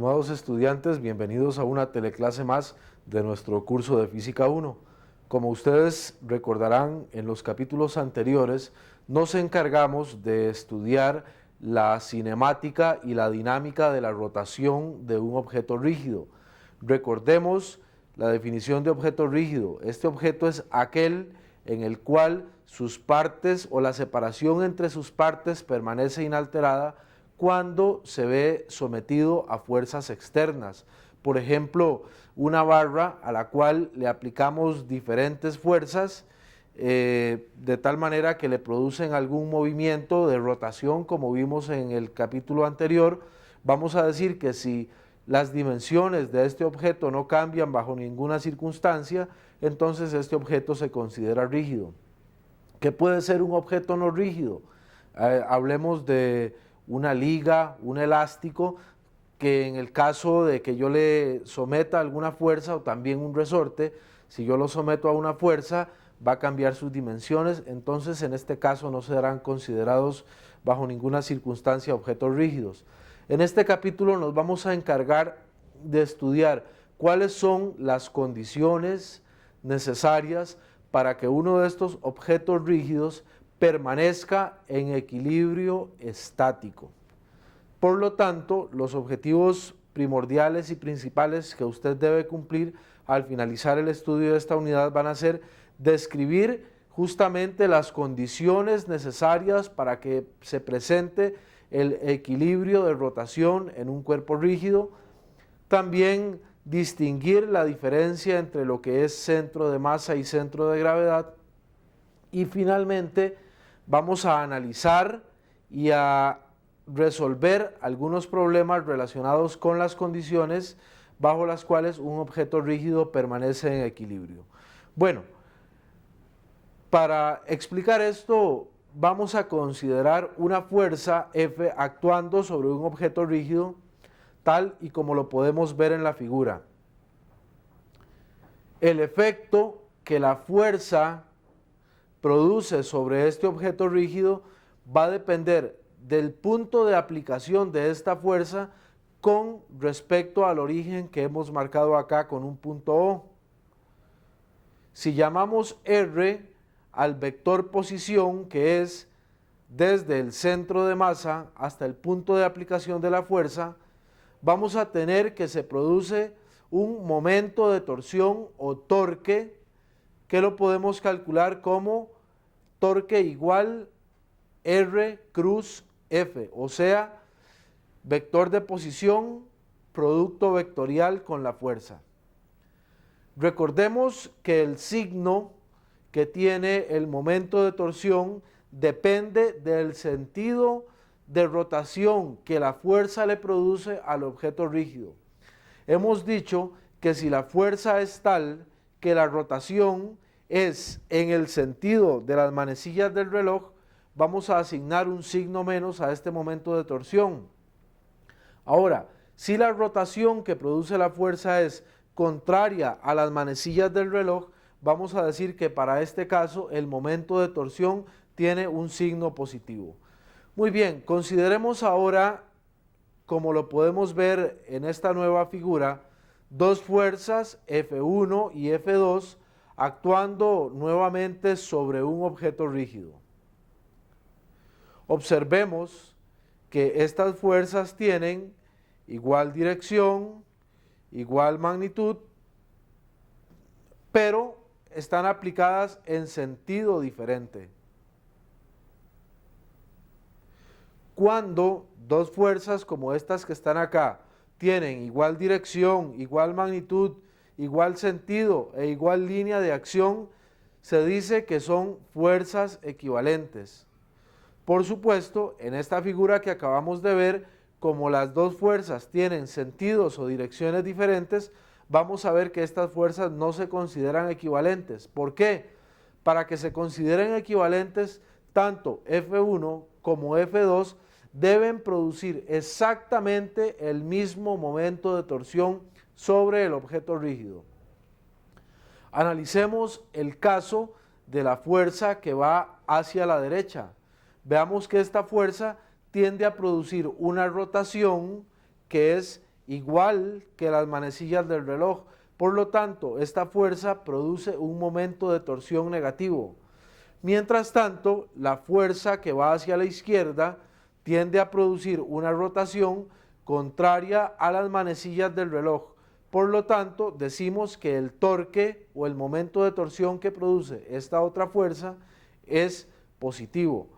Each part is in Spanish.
Estimados estudiantes, bienvenidos a una teleclase más de nuestro curso de Física 1. Como ustedes recordarán, en los capítulos anteriores nos encargamos de estudiar la cinemática y la dinámica de la rotación de un objeto rígido. Recordemos la definición de objeto rígido. Este objeto es aquel en el cual sus partes o la separación entre sus partes permanece inalterada cuando se ve sometido a fuerzas externas. Por ejemplo, una barra a la cual le aplicamos diferentes fuerzas de tal manera que le producen algún movimiento de rotación, como vimos en el capítulo anterior. Vamos a decir que si las dimensiones de este objeto no cambian bajo ninguna circunstancia, entonces este objeto se considera rígido. ¿Qué puede ser un objeto no rígido? Hablemos de una liga, un elástico, que en el caso de que yo le someta alguna fuerza o también un resorte, si yo lo someto a una fuerza, va a cambiar sus dimensiones, entonces en este caso no serán considerados bajo ninguna circunstancia objetos rígidos. En este capítulo nos vamos a encargar de estudiar cuáles son las condiciones necesarias para que uno de estos objetos rígidos permanezca en equilibrio estático. Por lo tanto, los objetivos primordiales y principales que usted debe cumplir al finalizar el estudio de esta unidad van a ser describir justamente las condiciones necesarias para que se presente el equilibrio de rotación en un cuerpo rígido, también distinguir la diferencia entre lo que es centro de masa y centro de gravedad, y finalmente vamos a analizar y a resolver algunos problemas relacionados con las condiciones bajo las cuales un objeto rígido permanece en equilibrio. Bueno, para explicar esto vamos a considerar una fuerza F actuando sobre un objeto rígido tal y como lo podemos ver en la figura. El efecto que la fuerza produce sobre este objeto rígido va a depender del punto de aplicación de esta fuerza con respecto al origen que hemos marcado acá con un punto O. Si llamamos R al vector posición, que es desde el centro de masa hasta el punto de aplicación de la fuerza, vamos a tener que se produce un momento de torsión o torque, que lo podemos calcular como torque igual R cruz F, o sea, vector de posición, producto vectorial con la fuerza. Recordemos que el signo que tiene el momento de torsión depende del sentido de rotación que la fuerza le produce al objeto rígido. Hemos dicho que si la fuerza es tal que la rotación es en el sentido de las manecillas del reloj, vamos a asignar un signo menos a este momento de torsión. Ahora, si la rotación que produce la fuerza es contraria a las manecillas del reloj, vamos a decir que para este caso el momento de torsión tiene un signo positivo. Muy bien, consideremos ahora, como lo podemos ver en esta nueva figura, dos fuerzas F1 y F2 actuando nuevamente sobre un objeto rígido. Observemos que estas fuerzas tienen igual dirección, igual magnitud, pero están aplicadas en sentido diferente. Cuando dos fuerzas como estas que están acá tienen igual dirección, igual magnitud, igual sentido e igual línea de acción, se dice que son fuerzas equivalentes. Por supuesto, en esta figura que acabamos de ver, como las dos fuerzas tienen sentidos o direcciones diferentes, vamos a ver que estas fuerzas no se consideran equivalentes. ¿Por qué? Para que se consideren equivalentes, tanto F1 como F2 deben producir exactamente el mismo momento de torsión sobre el objeto rígido. Analicemos el caso de la fuerza que va hacia la derecha. Veamos que esta fuerza tiende a producir una rotación que es igual que las manecillas del reloj. Por lo tanto, esta fuerza produce un momento de torsión negativo. Mientras tanto, la fuerza que va hacia la izquierda tiende a producir una rotación contraria a las manecillas del reloj. Por lo tanto, decimos que el torque o el momento de torsión que produce esta otra fuerza es positivo.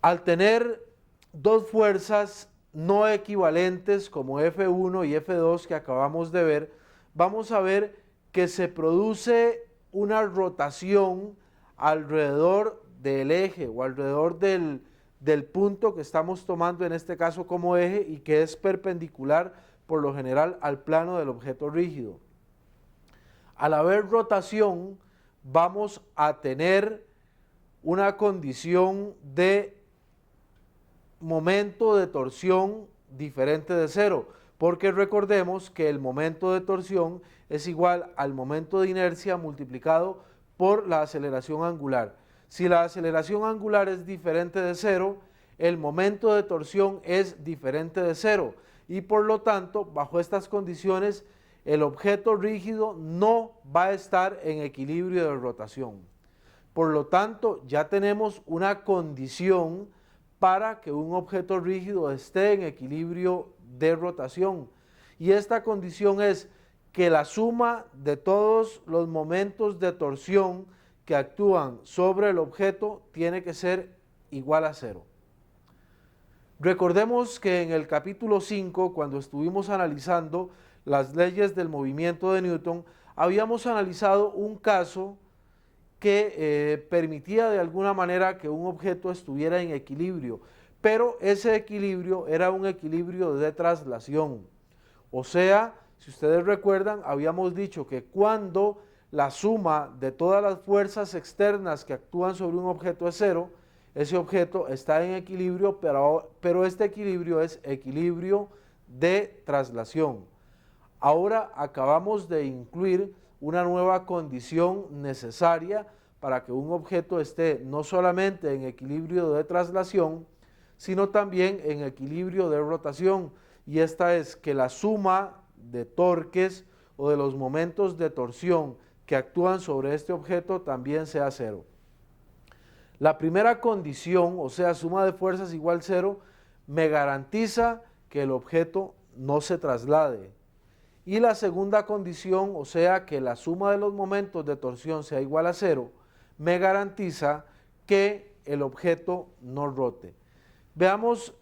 Al tener dos fuerzas no equivalentes como F1 y F2 que acabamos de ver, vamos a ver que se produce una rotación alrededor del eje o alrededor del punto que estamos tomando en este caso como eje y que es perpendicular por lo general al plano del objeto rígido. Al haber rotación, vamos a tener una condición de momento de torsión diferente de cero, porque recordemos que el momento de torsión es igual al momento de inercia multiplicado por la aceleración angular. Si la aceleración angular es diferente de cero, el momento de torsión es diferente de cero y por lo tanto, bajo estas condiciones, el objeto rígido no va a estar en equilibrio de rotación. Por lo tanto, ya tenemos una condición para que un objeto rígido esté en equilibrio de rotación. Y esta condición es que la suma de todos los momentos de torsión que actúan sobre el objeto tiene que ser igual a cero. Recordemos que en el capítulo 5, cuando estuvimos analizando las leyes del movimiento de Newton, habíamos analizado un caso que permitía de alguna manera que un objeto estuviera en equilibrio, pero ese equilibrio era un equilibrio de traslación. O sea, si ustedes recuerdan, habíamos dicho que cuando la suma de todas las fuerzas externas que actúan sobre un objeto es cero, ese objeto está en equilibrio, pero este equilibrio es equilibrio de traslación. Ahora acabamos de incluir una nueva condición necesaria para que un objeto esté no solamente en equilibrio de traslación, sino también en equilibrio de rotación, y esta es que la suma de torques o de los momentos de torsión que actúan sobre este objeto también sea cero. La primera condición, o sea, suma de fuerzas igual cero, me garantiza que el objeto no se traslade. Y la segunda condición, o sea, que la suma de los momentos de torsión sea igual a cero, me garantiza que el objeto no rote. Veamos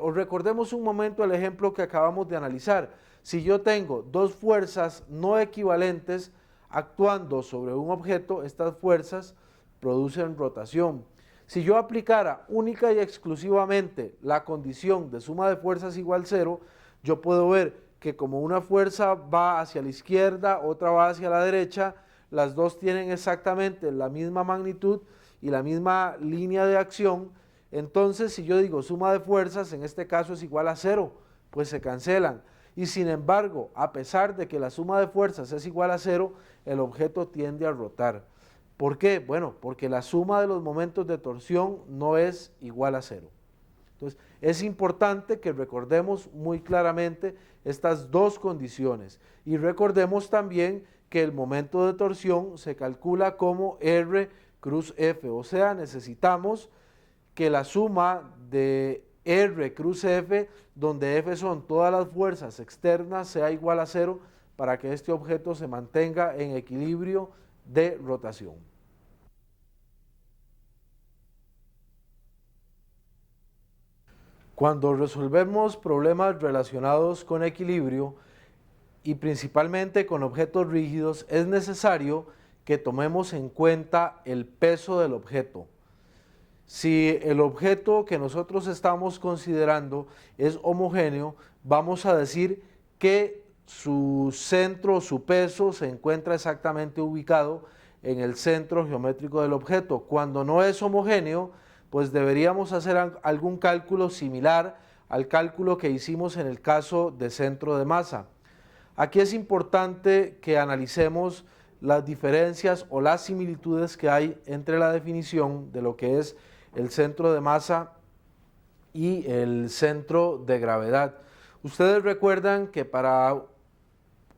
o recordemos un momento el ejemplo que acabamos de analizar. Si yo tengo dos fuerzas no equivalentes actuando sobre un objeto, estas fuerzas producen rotación. Si yo aplicara única y exclusivamente la condición de suma de fuerzas igual cero, yo puedo ver que como una fuerza va hacia la izquierda, otra va hacia la derecha, las dos tienen exactamente la misma magnitud y la misma línea de acción. Entonces, si yo digo suma de fuerzas, en este caso es igual a cero, pues se cancelan. Y sin embargo, a pesar de que la suma de fuerzas es igual a cero, el objeto tiende a rotar. ¿Por qué? Bueno, porque la suma de los momentos de torsión no es igual a cero. Entonces, es importante que recordemos muy claramente estas dos condiciones y recordemos también que el momento de torsión se calcula como R cruz F, o sea, necesitamos que la suma de R cruz F, donde F son todas las fuerzas externas, sea igual a cero para que este objeto se mantenga en equilibrio de rotación. Cuando resolvemos problemas relacionados con equilibrio y principalmente con objetos rígidos, es necesario que tomemos en cuenta el peso del objeto. Si el objeto que nosotros estamos considerando es homogéneo, vamos a decir que su centro, su peso, se encuentra exactamente ubicado en el centro geométrico del objeto. Cuando no es homogéneo, pues deberíamos hacer algún cálculo similar al cálculo que hicimos en el caso de centro de masa. Aquí es importante que analicemos las diferencias o las similitudes que hay entre la definición de lo que es el centro de masa y el centro de gravedad. Ustedes recuerdan que para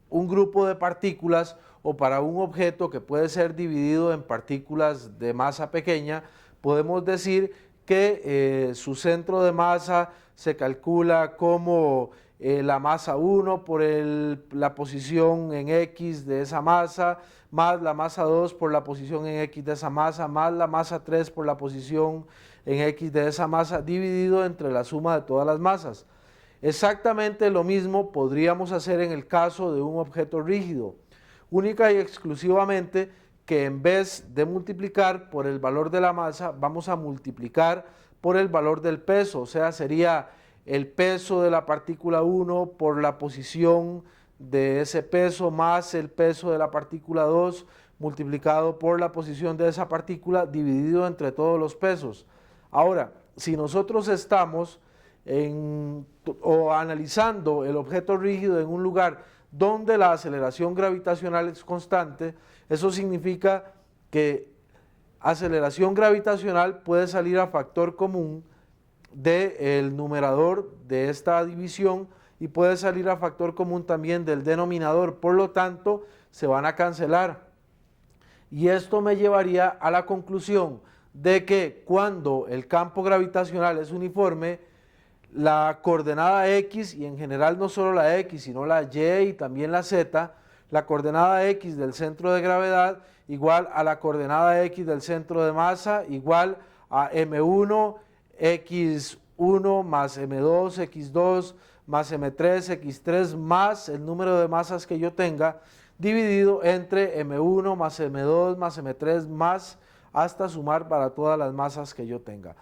un grupo de partículas o para un objeto que puede ser dividido en partículas de masa pequeña, podemos decir que su centro de masa se calcula como la masa 1 por la posición en X de esa masa, más la masa 2 por la posición en X de esa masa, más la masa 3 por la posición en X de esa masa, dividido entre la suma de todas las masas. Exactamente lo mismo podríamos hacer en el caso de un objeto rígido, única y exclusivamente que en vez de multiplicar por el valor de la masa, vamos a multiplicar por el valor del peso, o sea, sería el peso de la partícula 1 por la posición de ese peso más el peso de la partícula 2 multiplicado por la posición de esa partícula dividido entre todos los pesos. Ahora, si nosotros estamos analizando el objeto rígido en un lugar donde la aceleración gravitacional es constante, eso significa que aceleración gravitacional puede salir a factor común del numerador de esta división y puede salir a factor común también del denominador, por lo tanto se van a cancelar. Y esto me llevaría a la conclusión de que cuando el campo gravitacional es uniforme, la coordenada X, y en general no solo la X, sino la Y y también la Z, la coordenada X del centro de gravedad igual a la coordenada X del centro de masa igual a M1, X1 más M2, X2 más M3, X3 más el número de masas que yo tenga, dividido entre M1 más M2 más M3 más hasta sumar para todas las masas que yo tenga.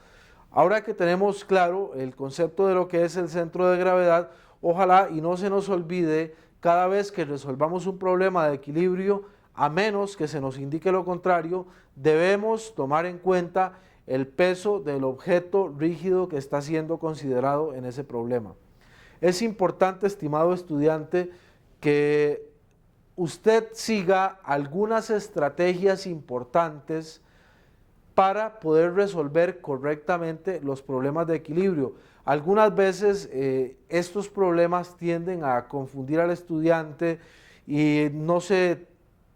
Ahora que tenemos claro el concepto de lo que es el centro de gravedad, ojalá y no se nos olvide cada vez que resolvamos un problema de equilibrio, a menos que se nos indique lo contrario, debemos tomar en cuenta el peso del objeto rígido que está siendo considerado en ese problema. Es importante, estimado estudiante, que usted siga algunas estrategias importantes para poder resolver correctamente los problemas de equilibrio. Algunas veces estos problemas tienden a confundir al estudiante y no se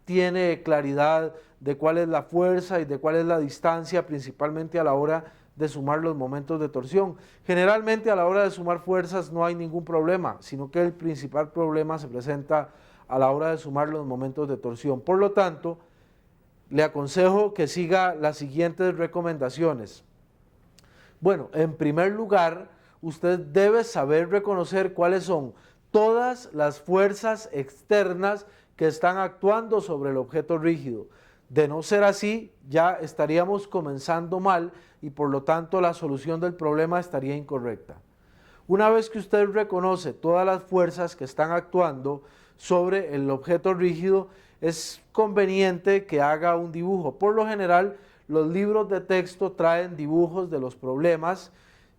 tiene claridad de cuál es la fuerza y de cuál es la distancia, principalmente a la hora de sumar los momentos de torsión. Generalmente a la hora de sumar fuerzas no hay ningún problema, sino que el principal problema se presenta a la hora de sumar los momentos de torsión. Por lo tanto, le aconsejo que siga las siguientes recomendaciones. Bueno, en primer lugar, usted debe saber reconocer cuáles son todas las fuerzas externas que están actuando sobre el objeto rígido. De no ser así, ya estaríamos comenzando mal y por lo tanto la solución del problema estaría incorrecta. Una vez que usted reconoce todas las fuerzas que están actuando sobre el objeto rígido, es conveniente que haga un dibujo. Por lo general, los libros de texto traen dibujos de los problemas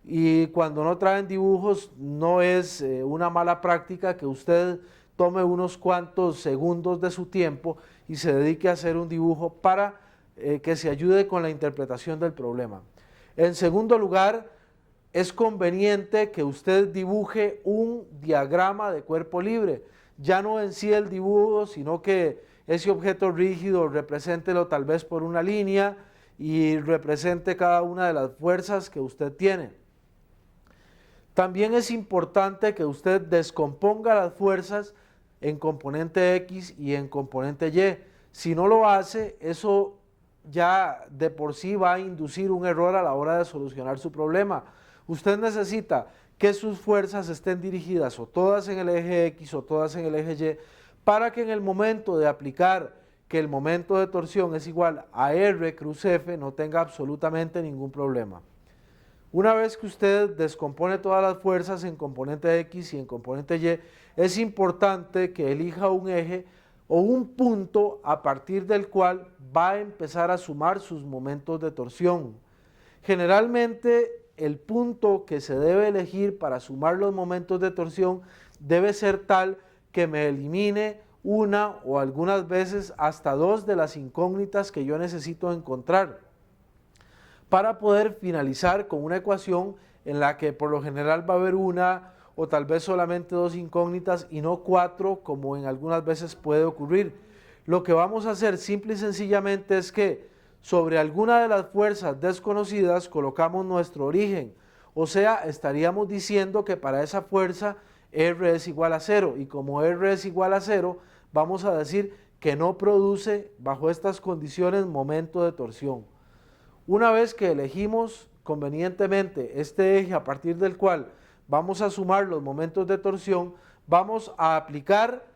y cuando no traen dibujos no es una mala práctica que usted tome unos cuantos segundos de su tiempo y se dedique a hacer un dibujo para que se ayude con la interpretación del problema. En segundo lugar, es conveniente que usted dibuje un diagrama de cuerpo libre, ya no en sí el dibujo, sino que ese objeto rígido represéntelo tal vez por una línea y represente cada una de las fuerzas que usted tiene. También es importante que usted descomponga las fuerzas en componente X y en componente Y. Si no lo hace, eso ya de por sí va a inducir un error a la hora de solucionar su problema. Usted necesita que sus fuerzas estén dirigidas o todas en el eje X o todas en el eje Y, para que en el momento de aplicar que el momento de torsión es igual a R cruz F no tenga absolutamente ningún problema. Una vez que usted descompone todas las fuerzas en componente X y en componente Y, es importante que elija un eje o un punto a partir del cual va a empezar a sumar sus momentos de torsión. Generalmente el punto que se debe elegir para sumar los momentos de torsión debe ser tal que me elimine una o algunas veces hasta dos de las incógnitas que yo necesito encontrar para poder finalizar con una ecuación en la que por lo general va a haber una o tal vez solamente 2 incógnitas y no 4 como en algunas veces puede ocurrir. Lo que vamos a hacer simple y sencillamente es que sobre alguna de las fuerzas desconocidas colocamos nuestro origen, o sea, estaríamos diciendo que para esa fuerza R es igual a 0, y como R es igual a 0, vamos a decir que no produce bajo estas condiciones momento de torsión. Una vez que elegimos convenientemente este eje a partir del cual vamos a sumar los momentos de torsión, vamos a aplicar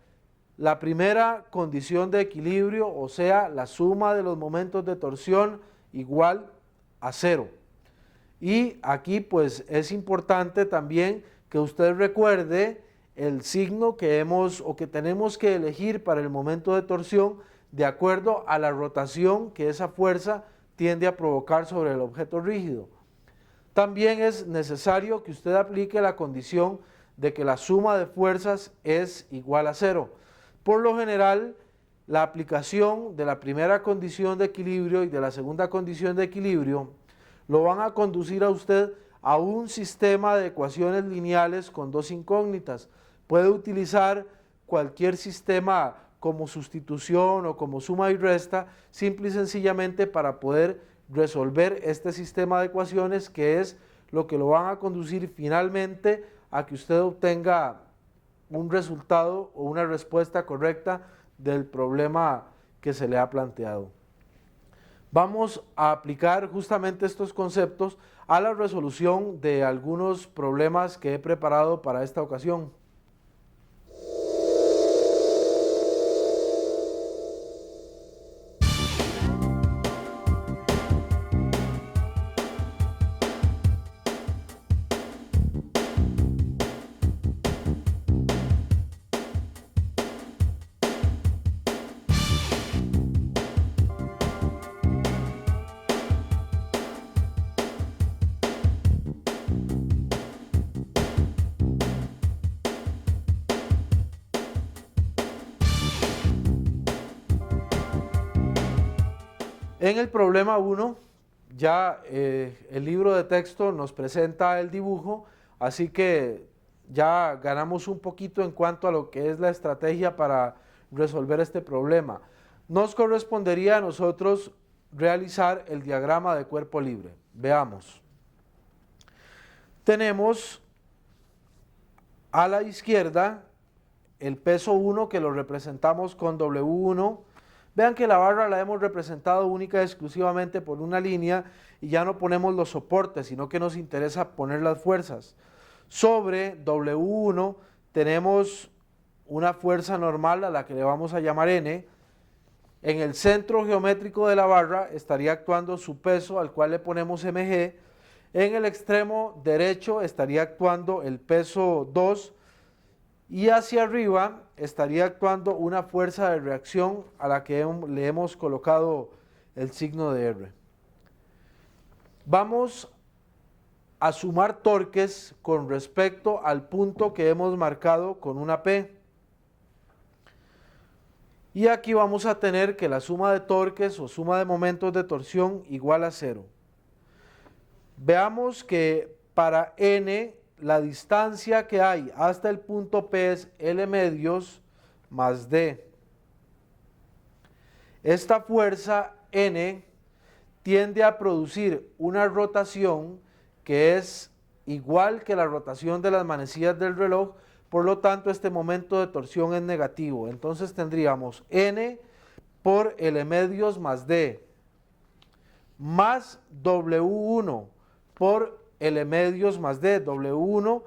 la primera condición de equilibrio, o sea, la suma de los momentos de torsión igual a 0. Y aquí pues es importante también que usted recuerde el signo que tenemos que elegir para el momento de torsión de acuerdo a la rotación que esa fuerza tiende a provocar sobre el objeto rígido. También es necesario que usted aplique la condición de que la suma de fuerzas es igual a 0. Por lo general, la aplicación de la primera condición de equilibrio y de la segunda condición de equilibrio lo van a conducir a usted a un sistema de ecuaciones lineales con dos incógnitas. Puede utilizar cualquier sistema como sustitución o como suma y resta, simple y sencillamente para poder resolver este sistema de ecuaciones, que es lo que lo van a conducir finalmente a que usted obtenga un resultado o una respuesta correcta del problema que se le ha planteado. Vamos a aplicar justamente estos conceptos a la resolución de algunos problemas que he preparado para esta ocasión. En el problema 1, ya el libro de texto nos presenta el dibujo, así que ya ganamos un poquito en cuanto a lo que es la estrategia para resolver este problema. Nos correspondería a nosotros realizar el diagrama de cuerpo libre. Veamos. Tenemos a la izquierda el peso 1, que lo representamos con W1. Vean que la barra la hemos representado única y exclusivamente por una línea y ya no ponemos los soportes, sino que nos interesa poner las fuerzas. Sobre W1 tenemos una fuerza normal a la que le vamos a llamar N. En el centro geométrico de la barra estaría actuando su peso, al cual le ponemos mg. En el extremo derecho estaría actuando el peso 2, y hacia arriba estaría actuando una fuerza de reacción a la que le hemos colocado el signo de R. Vamos a sumar torques con respecto al punto que hemos marcado con una P. Y aquí vamos a tener que la suma de torques o suma de momentos de torsión igual a 0. Veamos que para N la distancia que hay hasta el punto P es L medios más D. Esta fuerza N tiende a producir una rotación que es igual que la rotación de las manecillas del reloj, por lo tanto este momento de torsión es negativo. Entonces tendríamos N por L medios más D más W1 por L medios más D. W1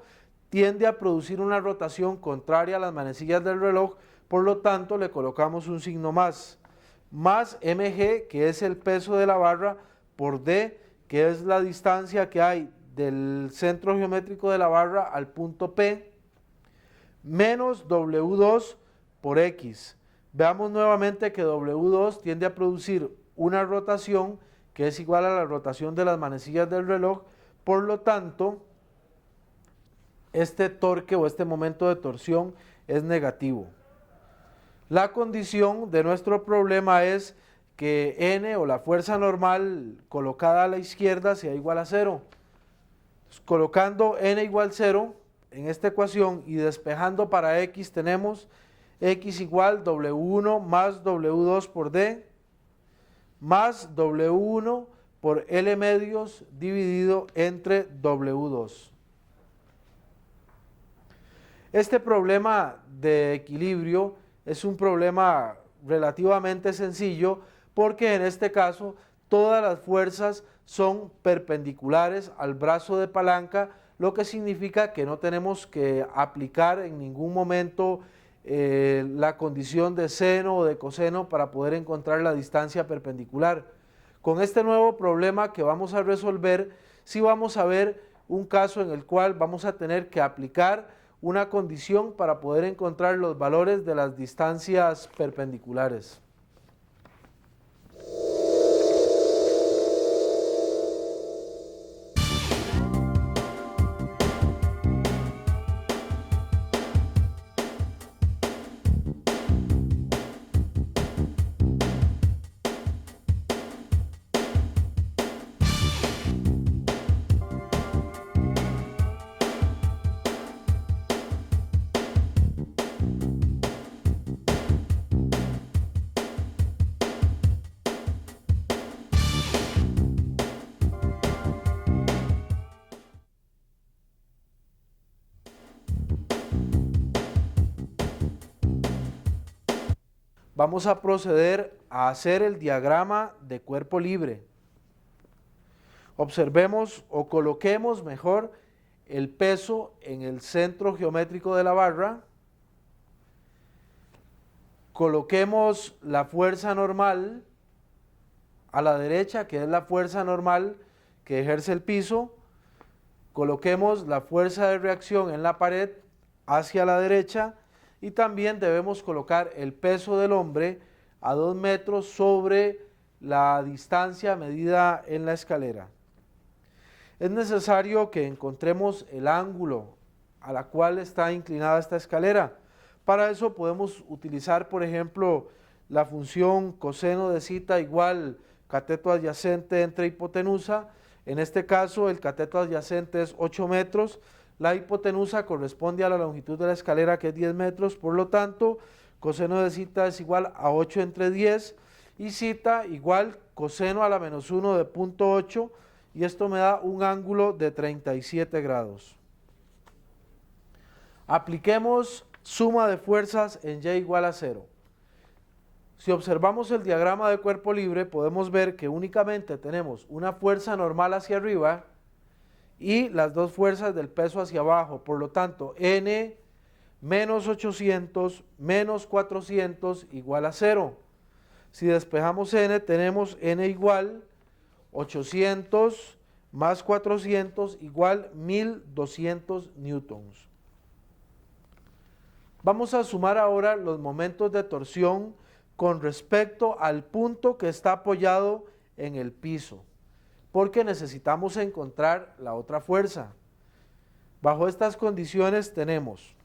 tiende a producir una rotación contraria a las manecillas del reloj, por lo tanto le colocamos un signo más mg, que es el peso de la barra, por D, que es la distancia que hay del centro geométrico de la barra al punto P, menos W2 por X. Veamos nuevamente que W2 tiende a producir una rotación que es igual a la rotación de las manecillas del reloj, por lo tanto, este torque o este momento de torsión es negativo. La condición de nuestro problema es que N, o la fuerza normal colocada a la izquierda, sea igual a 0. Colocando N igual 0, en esta ecuación y despejando para x tenemos x igual W1 más W2 por D más W1 por L medios dividido entre W2. Este problema de equilibrio es un problema relativamente sencillo porque en este caso todas las fuerzas son perpendiculares al brazo de palanca, lo que significa que no tenemos que aplicar en ningún momento la condición de seno o de coseno para poder encontrar la distancia perpendicular. Con este nuevo problema que vamos a resolver, sí vamos a ver un caso en el cual vamos a tener que aplicar una condición para poder encontrar los valores de las distancias perpendiculares. Vamos a proceder a hacer el diagrama de cuerpo libre. Observemos o coloquemos mejor el peso en el centro geométrico de la barra. Coloquemos la fuerza normal a la derecha, que es la fuerza normal que ejerce el piso. Coloquemos la fuerza de reacción en la pared hacia la derecha y también debemos colocar el peso del hombre a 2 metros sobre la distancia medida en la escalera. Es necesario que encontremos el ángulo a la cual está inclinada esta escalera. Para eso podemos utilizar, por ejemplo, la función coseno de θ igual cateto adyacente entre hipotenusa. En este caso el cateto adyacente es 8 metros, la hipotenusa corresponde a la longitud de la escalera que es 10 metros, por lo tanto coseno de θ es igual a 8 entre 10 y θ igual coseno a la menos 1 de 0.8 y esto me da un ángulo de 37 grados. Apliquemos suma de fuerzas en Y igual a 0. Si observamos el diagrama de cuerpo libre, podemos ver que únicamente tenemos una fuerza normal hacia arriba y las dos fuerzas del peso hacia abajo. Por lo tanto, N menos 800 menos 400 igual a 0. Si despejamos N, tenemos N igual 800 más 400 igual 1200 newtons. Vamos a sumar ahora los momentos de torsión con respecto al punto que está apoyado en el piso, porque necesitamos encontrar la otra fuerza. Bajo estas condiciones tenemos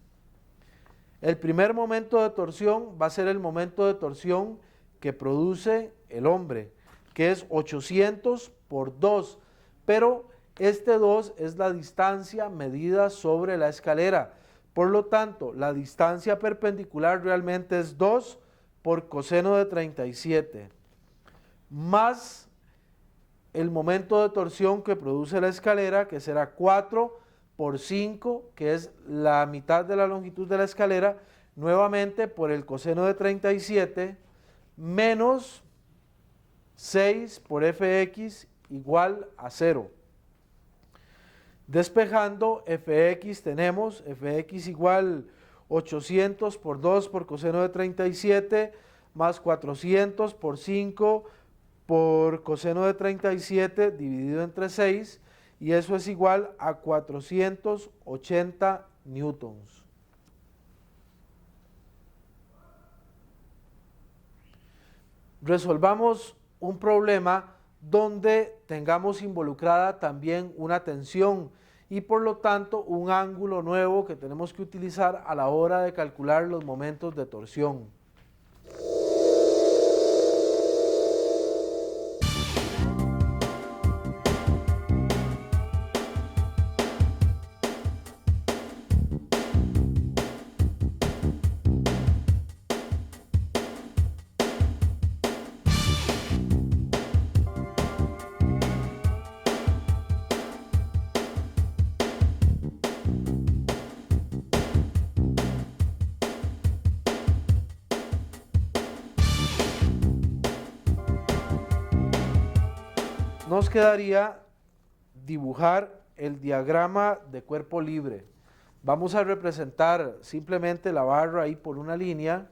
el primer momento de torsión va a ser el momento de torsión que produce el hombre, que es 800 por 2, pero este 2 es la distancia medida sobre la escalera. Por lo tanto, la distancia perpendicular realmente es 2 por coseno de 37, más el momento de torsión que produce la escalera, que será 4 por 5, que es la mitad de la longitud de la escalera, nuevamente por el coseno de 37, menos 6 por fx igual a 0. Despejando fx tenemos fx igual 800 por 2 por coseno de 37 más 400 por 5 por coseno de 37 dividido entre 6 y eso es igual a 480 newtons. Resolvamos un problema donde tengamos involucrada también una tensión y por lo tanto un ángulo nuevo que tenemos que utilizar a la hora de calcular los momentos de torsión. nos quedaría dibujar el diagrama de cuerpo libre. Vamos a representar simplemente la barra ahí por una línea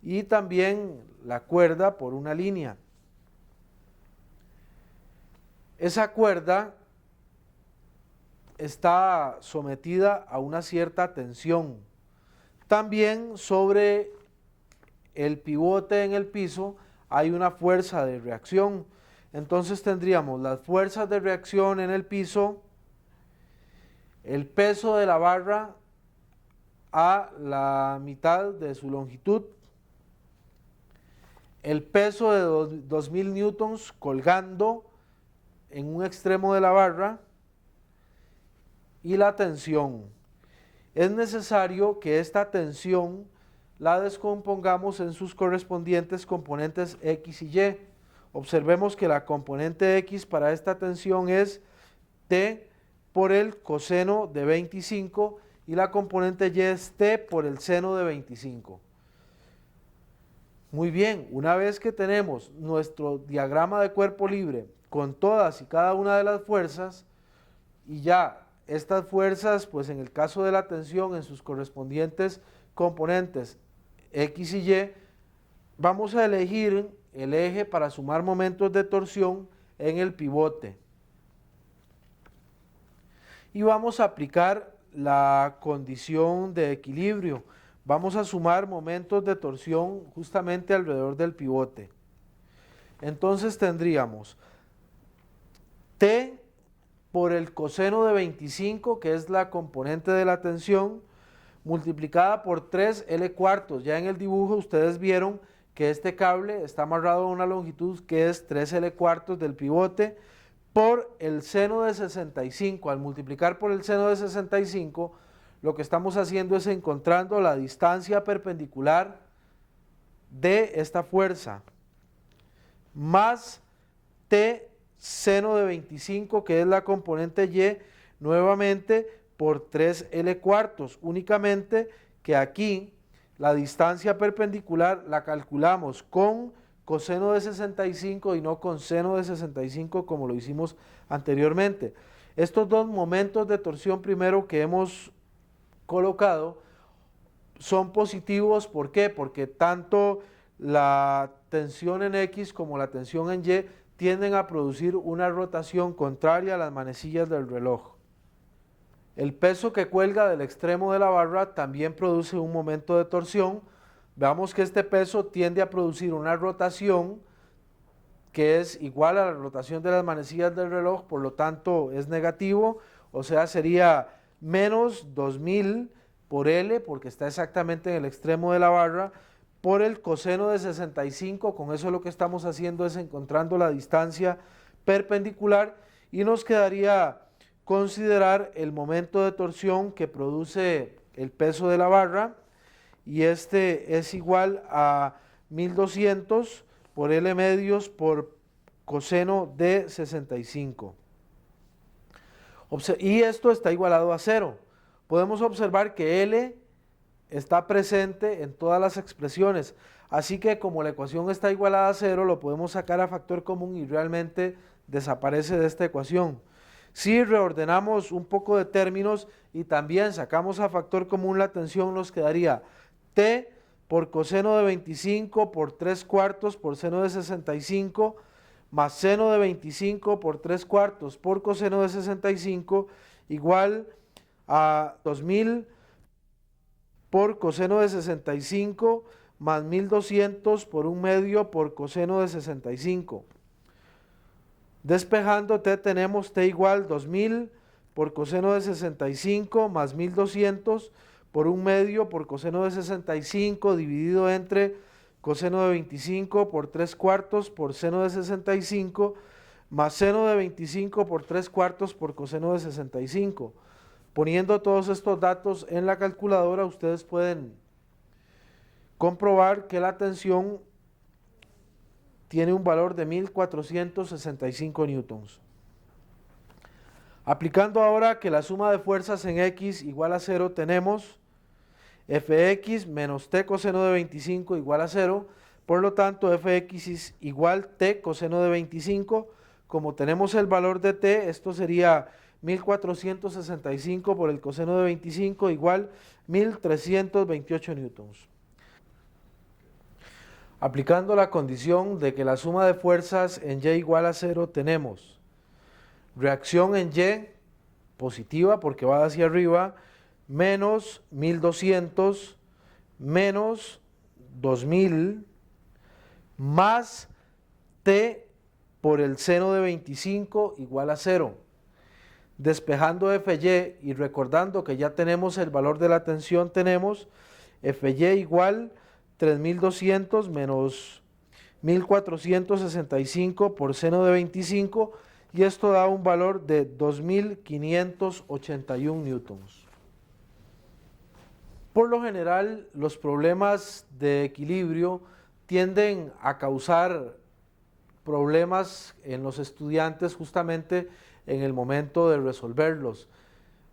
y también la cuerda por una línea. Esa cuerda está sometida a una cierta tensión. También sobre el pivote en el piso hay una fuerza de reacción. Entonces tendríamos las fuerzas de reacción en el piso, el peso de la barra a la mitad de su longitud, el peso de 2000 newtons colgando en un extremo de la barra y la tensión. Es necesario que esta tensión la descompongamos en sus correspondientes componentes X y Y. Observemos que la componente X para esta tensión es T por el coseno de 25 y la componente Y es T por el seno de 25. Muy bien, una vez que tenemos nuestro diagrama de cuerpo libre con todas y cada una de las fuerzas, y ya estas fuerzas, pues en el caso de la tensión, en sus correspondientes componentes X y Y, vamos a elegir el eje para sumar momentos de torsión en el pivote. Y vamos a aplicar la condición de equilibrio. Vamos a sumar momentos de torsión justamente alrededor del pivote. Entonces tendríamos T por el coseno de 25, que es la componente de la tensión, multiplicada por 3 L cuartos. Ya en el dibujo ustedes vieron que este cable está amarrado a una longitud que es 3 L cuartos del pivote, por el seno de 65. Al multiplicar por el seno de 65, lo que estamos haciendo es encontrando la distancia perpendicular de esta fuerza, más T seno de 25, que es la componente Y, nuevamente por 3 L cuartos, únicamente que aquí la distancia perpendicular la calculamos con coseno de 65 y no con seno de 65 como lo hicimos anteriormente. Estos dos momentos de torsión primero que hemos colocado son positivos. ¿Por qué? Porque tanto la tensión en X como la tensión en Y tienden a producir una rotación contraria a las manecillas del reloj. El peso que cuelga del extremo de la barra también produce un momento de torsión. Veamos que este peso tiende a producir una rotación que es igual a la rotación de las manecillas del reloj, por lo tanto es negativo, o sea sería menos 2000 por L, porque está exactamente en el extremo de la barra, por el coseno de 65, con eso lo que estamos haciendo es encontrando la distancia perpendicular y nos quedaría considerar el momento de torsión que produce el peso de la barra, y este es igual a 1200 por L medios por coseno de 65. Y esto está igualado a 0. Podemos observar que L está presente en todas las expresiones, así que como la ecuación está igualada a 0, lo podemos sacar a factor común y realmente desaparece de esta ecuación. Si reordenamos un poco de términos y también sacamos a factor común la tensión, nos quedaría T por coseno de 25 por 3 cuartos por seno de 65 más seno de 25 por 3 cuartos por coseno de 65 igual a 2000 por coseno de 65 más 1200 por 1/2 por coseno de 65. Despejando T tenemos T igual 2000 por coseno de 65 más 1200 por 1/2 por coseno de 65 dividido entre coseno de 25 por 3 cuartos por seno de 65 más seno de 25 por 3 cuartos por coseno de 65. Poniendo todos estos datos en la calculadora, ustedes pueden comprobar que la tensión tiene un valor de 1465 newtons. Aplicando ahora que la suma de fuerzas en X igual a 0, tenemos Fx menos T coseno de 25 igual a 0, por lo tanto Fx es igual T coseno de 25, como tenemos el valor de t, esto sería 1465 por el coseno de 25 igual 1328 newtons. Aplicando la condición de que la suma de fuerzas en Y igual a 0, tenemos reacción en Y positiva porque va hacia arriba, menos 1200 menos 2000 más T por el seno de 25 igual a 0. Despejando Fy y recordando que ya tenemos el valor de la tensión, tenemos Fy igual 3200 menos 1465 por seno de 25 y esto da un valor de 2581 newtons. Por lo general, los problemas de equilibrio tienden a causar problemas en los estudiantes justamente en el momento de resolverlos.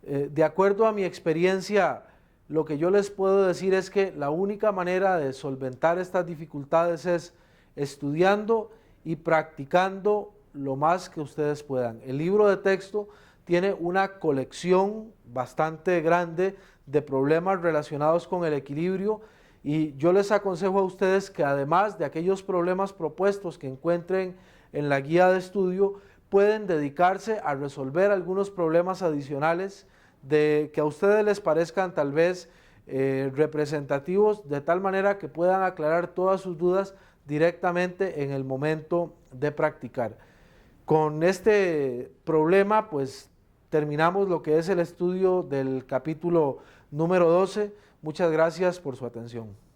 De acuerdo a mi experiencia, lo que yo les puedo decir es que la única manera de solventar estas dificultades es estudiando y practicando lo más que ustedes puedan. El libro de texto tiene una colección bastante grande de problemas relacionados con el equilibrio y yo les aconsejo a ustedes que además de aquellos problemas propuestos que encuentren en la guía de estudio, pueden dedicarse a resolver algunos problemas adicionales que a ustedes les parezcan tal vez representativos, de tal manera que puedan aclarar todas sus dudas directamente en el momento de practicar. Con este problema pues terminamos lo que es el estudio del capítulo número 12. Muchas gracias por su atención.